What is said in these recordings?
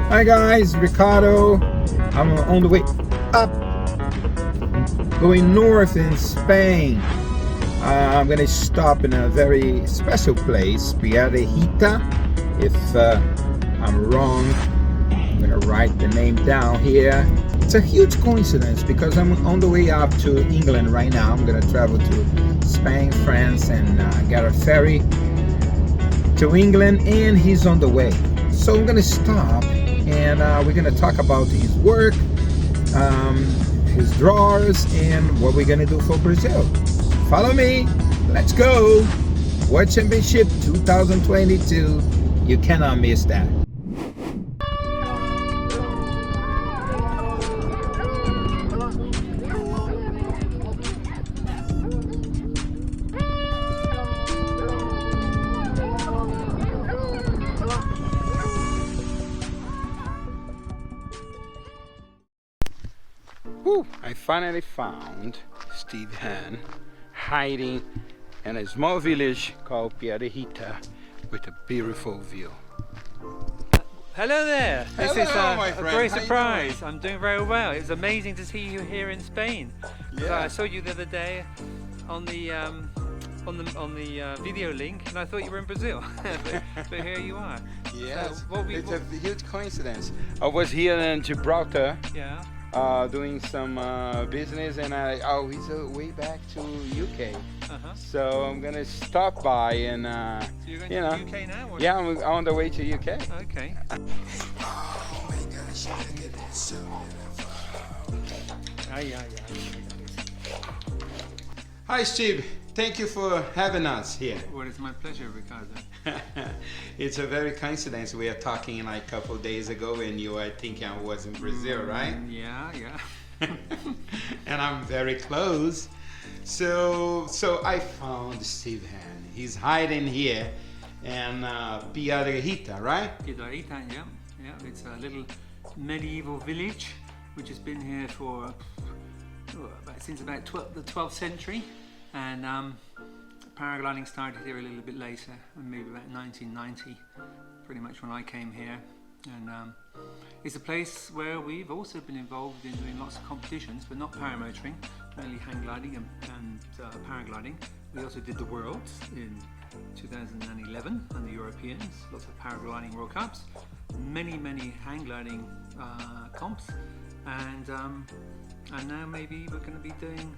Hi guys, Ricardo. I'm on the way up, going north in Spain. I'm gonna stop in a very special place, Brasileira. If I'm wrong, I'm gonna write the name down here. It's a huge coincidence because I'm on the way up to England right now. I'm gonna travel to Spain, France, and get a ferry to England, and he's on the way. So I'm gonna stop, and we're gonna talk about his work, his drawers, and what we're gonna do for Brazil. Follow me, let's go. World Championship 2022, you cannot miss that. Whew, I finally found Steve Hahn hiding in a small village called Brasileira with a beautiful view. Hello there! This Hello, is my a friend. great How you surprise. I'm doing very well. It's amazing to see you here in Spain. Yeah. I saw you the other day on the video link, and I thought you were in Brazil. but here you are. Yes, So it's a huge coincidence. I was here in Gibraltar yeah. doing some business, and he's way back to UK. So I'm gonna stop by and So you're going to the UK now? Or? yeah, I'm on the way to UK. Okay. Oh my gosh, look at this, so Hi Steve, thank you for having us here. Well, it's my pleasure, Ricardo. It's a very coincidence. We are talking like a couple days ago, and you are thinking I was in Brazil, right? Yeah. And I'm very close. So I found Steve Hahn. He's hiding here in Brasileira, right? Piedrahita, yeah. It's a little medieval village which has been here for since about the 12th century, and paragliding started here a little bit later, maybe about 1990, pretty much when I came here. And it's a place where we've also been involved in doing lots of competitions, but not paramotoring, mainly hang gliding and paragliding. We also did the Worlds in 2011 and the Europeans, lots of paragliding World Cups, many hang gliding comps, and now maybe we're going to be doing,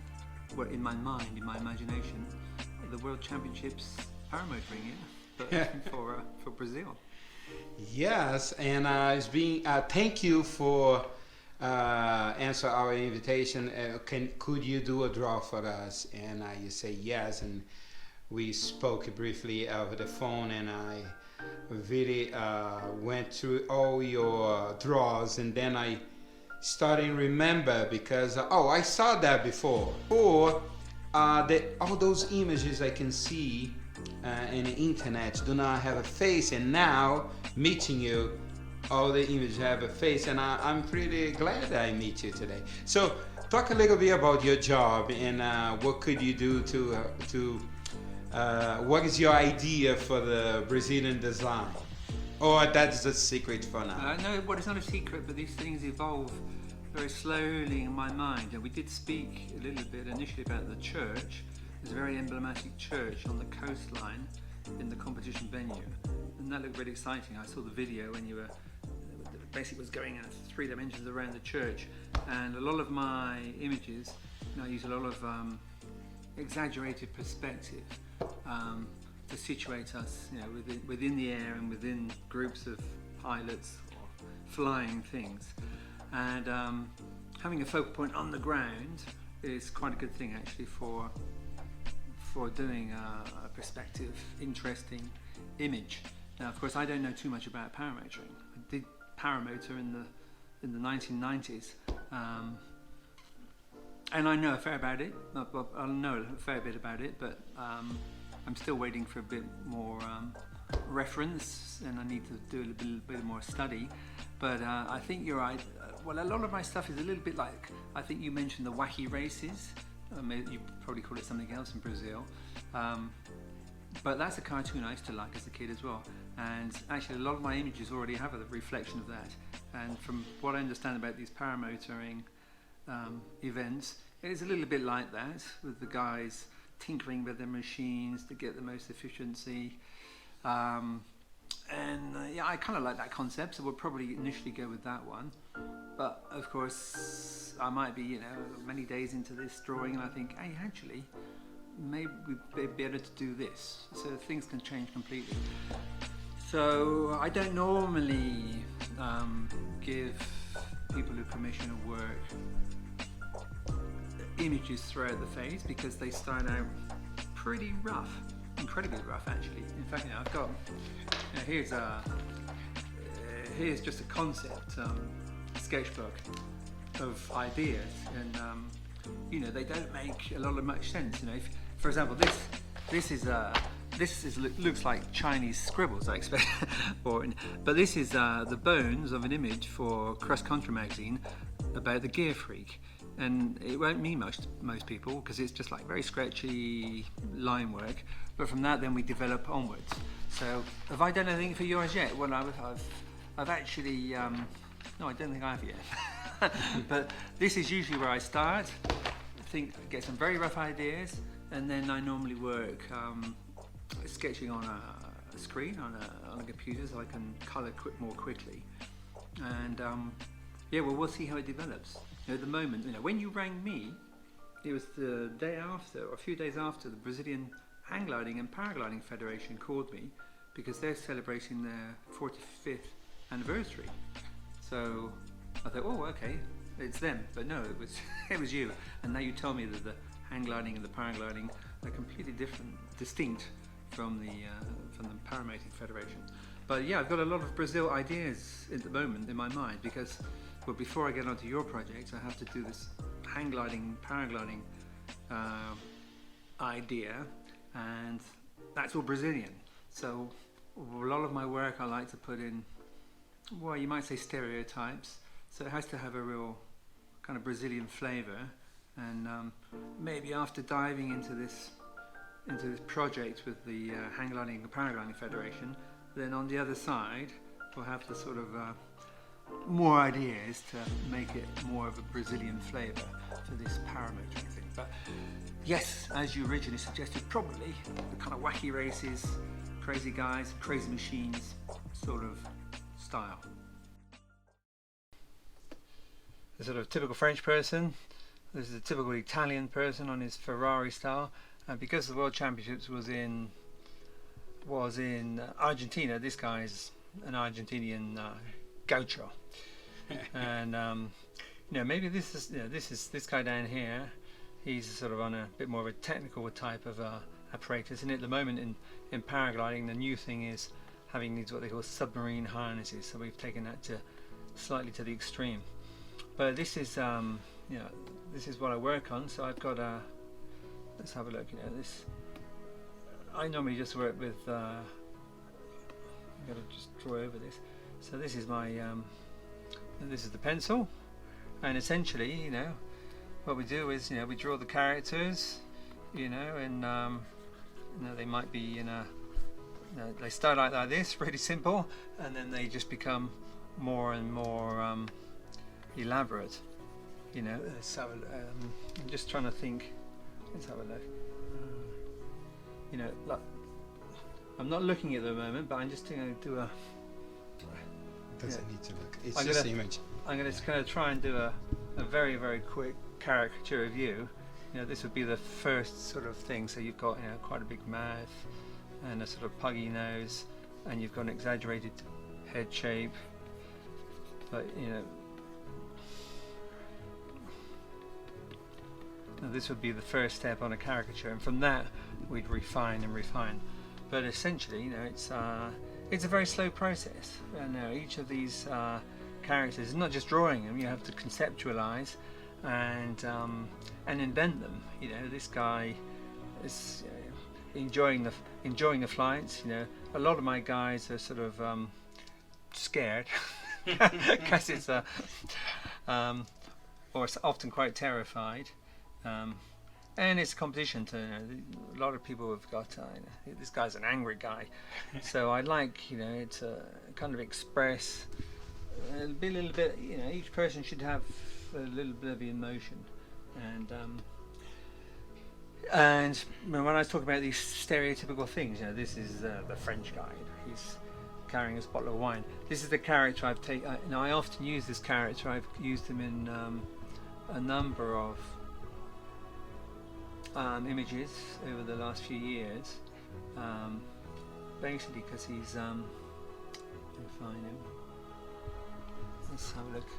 well, in my mind, in my imagination, the World Championships paramotoring, but for Brazil. Yes, and thank you for answer our invitation. Could you do a draw for us? And you say yes, and we spoke briefly over the phone, and I really went through all your draws, and then I started to remember because I saw that before. Or all those images I can see in the internet do not have a face, and now meeting you, all the images have a face, and I'm pretty glad that I meet you today. So talk a little bit about your job, and what could you do to what is your idea for the Brazilian design? Or that's a secret for now? No, well, it's not a secret, but these things evolve very slowly in my mind. And we did speak a little bit initially about the church. There's a very emblematic church on the coastline in the competition venue, and that looked really exciting. I saw the video when you were basically was going at 3 dimensions around the church, and a lot of my images, I use a lot of exaggerated perspective to situate us, within the air and within groups of pilots or flying things, and having a focal point on the ground is quite a good thing actually for doing a perspective, interesting image. Now, of course, I don't know too much about paramotoring. I did paramotor in the 1990s, and I know a fair about it. I know a fair bit about it, but I'm still waiting for a bit more reference, and I need to do a little bit more study. But I think you're right. Well, a lot of my stuff is a little bit like, I think you mentioned the wacky races. You probably call it something else in Brazil. But that's a cartoon I used to like as a kid as well. and actually a lot of my images already have a reflection of that. And from what I understand about these paramotoring events, it's a little bit like that, with the guys tinkering with their machines to get the most efficiency. Yeah, I kind of like that concept, so we'll probably initially go with that one. But of course, I might be, you know, many days into this drawing, and I think, hey, actually, maybe we'd be able to do this. So things can change completely. So I don't normally give people who commission a work images throughout the phase, because they start out pretty rough, incredibly rough actually. In fact, you know, I've got, you know, here's just a concept sketchbook of ideas, and you know, they don't make a lot of much sense. You know, if, for example, this looks like Chinese scribbles, I expect, but this is the bones of an image for Cross Country magazine about the gear freak, and it won't mean much to most people because it's just like very scratchy line work. But from that, then we develop onwards. So, have I done anything for yours yet? Well, I've actually no, I don't think I have yet. But this is usually where I start. Get some very rough ideas, and then I normally work sketching on a screen on a computer, so I can colour more quickly. And yeah, well, we'll see how it develops. You know, at the moment, you know, when you rang me, it was the day after, or a few days after, the Brazilian Hang Gliding and Paragliding Federation called me because they're celebrating their 45th anniversary. So I thought, oh, okay, it's them. But no, it was it was you. And now you tell me that the hang gliding and the paragliding are completely distinct from the Paramotor Federation. But yeah, I've got a lot of Brazil ideas at the moment in my mind, because well, before I get onto your project, I have to do this hang gliding, paragliding idea, and that's all Brazilian. So a lot of my work I like to put in, well, you might say stereotypes. So it has to have a real kind of Brazilian flavour, and maybe after diving into this project with the Hang Gliding and Paragliding Federation, then on the other side we'll have the sort of more ideas to make it more of a Brazilian flavour for this paramotoring thing. But yes, as you originally suggested, probably the kind of wacky races, crazy guys, crazy machines sort of style. The sort of typical French person, this is a typical Italian person on his Ferrari style, and because the World Championships was in Argentina, this guy's an Argentinian gaucho. And you know, maybe this guy down here, he's sort of on a bit more of a technical type of apparatus, and at the moment in paragliding, the new thing is having these what they call submarine harnesses, so we've taken that to slightly to the extreme. But this is you know, this is what I work on. So I've got a, let's have a look. You know, this I normally just work with I'm going to just draw over this. So this is my this is the pencil, and essentially, you know, what we do is, you know, we draw the characters, you know, and you know, they might be in a, you know, they start out like this, pretty simple, and then they just become more and more elaborate. You know, let's have I'm just trying to think. Let's have a look. You know, look, I'm not looking at the moment, but I'm just going to do a. Doesn't need to look. It's just an image. I'm going to kind of try and do a very, very quick caricature of you. You know, this would be the first sort of thing. So you've got, you know, quite a big mouth and a sort of puggy nose, and you've got an exaggerated head shape. But you know, now this would be the first step on a caricature, and from that we'd refine and refine. But essentially, you know, it's a very slow process. And each of these characters is not just drawing them; you have to conceptualize and invent them. You know, this guy is enjoying the flights. You know, a lot of my guys are sort of scared because it's or often quite terrified. And it's a competition to, a lot of people have got, this guy's an angry guy. So I like, to kind of express, be a little bit, each person should have a little bit of emotion. And when I talk about these stereotypical things, this is the French guy, he's carrying a bottle of wine. This is the character I've taken, I often use this character, I've used him in a number of images over the last few years, basically because he's let me find him. Let's have a look.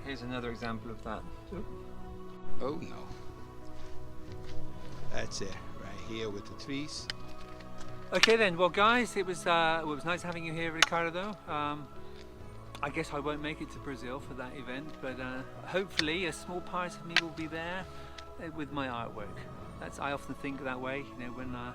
Here's another example of that. Oop. Oh no. That's it, right here with the trees. Okay then, well guys, it was nice having you here, Ricardo. I guess I won't make it to Brazil for that event, but hopefully a small part of me will be there with my artwork. I often think that way, when I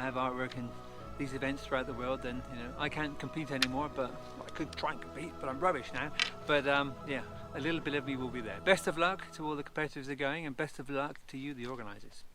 have artwork in these events throughout the world, then I can't compete anymore, but I could try and compete, but I'm rubbish now. But yeah, a little bit of me will be there. Best of luck to all the competitors that are going, and best of luck to you, the organisers.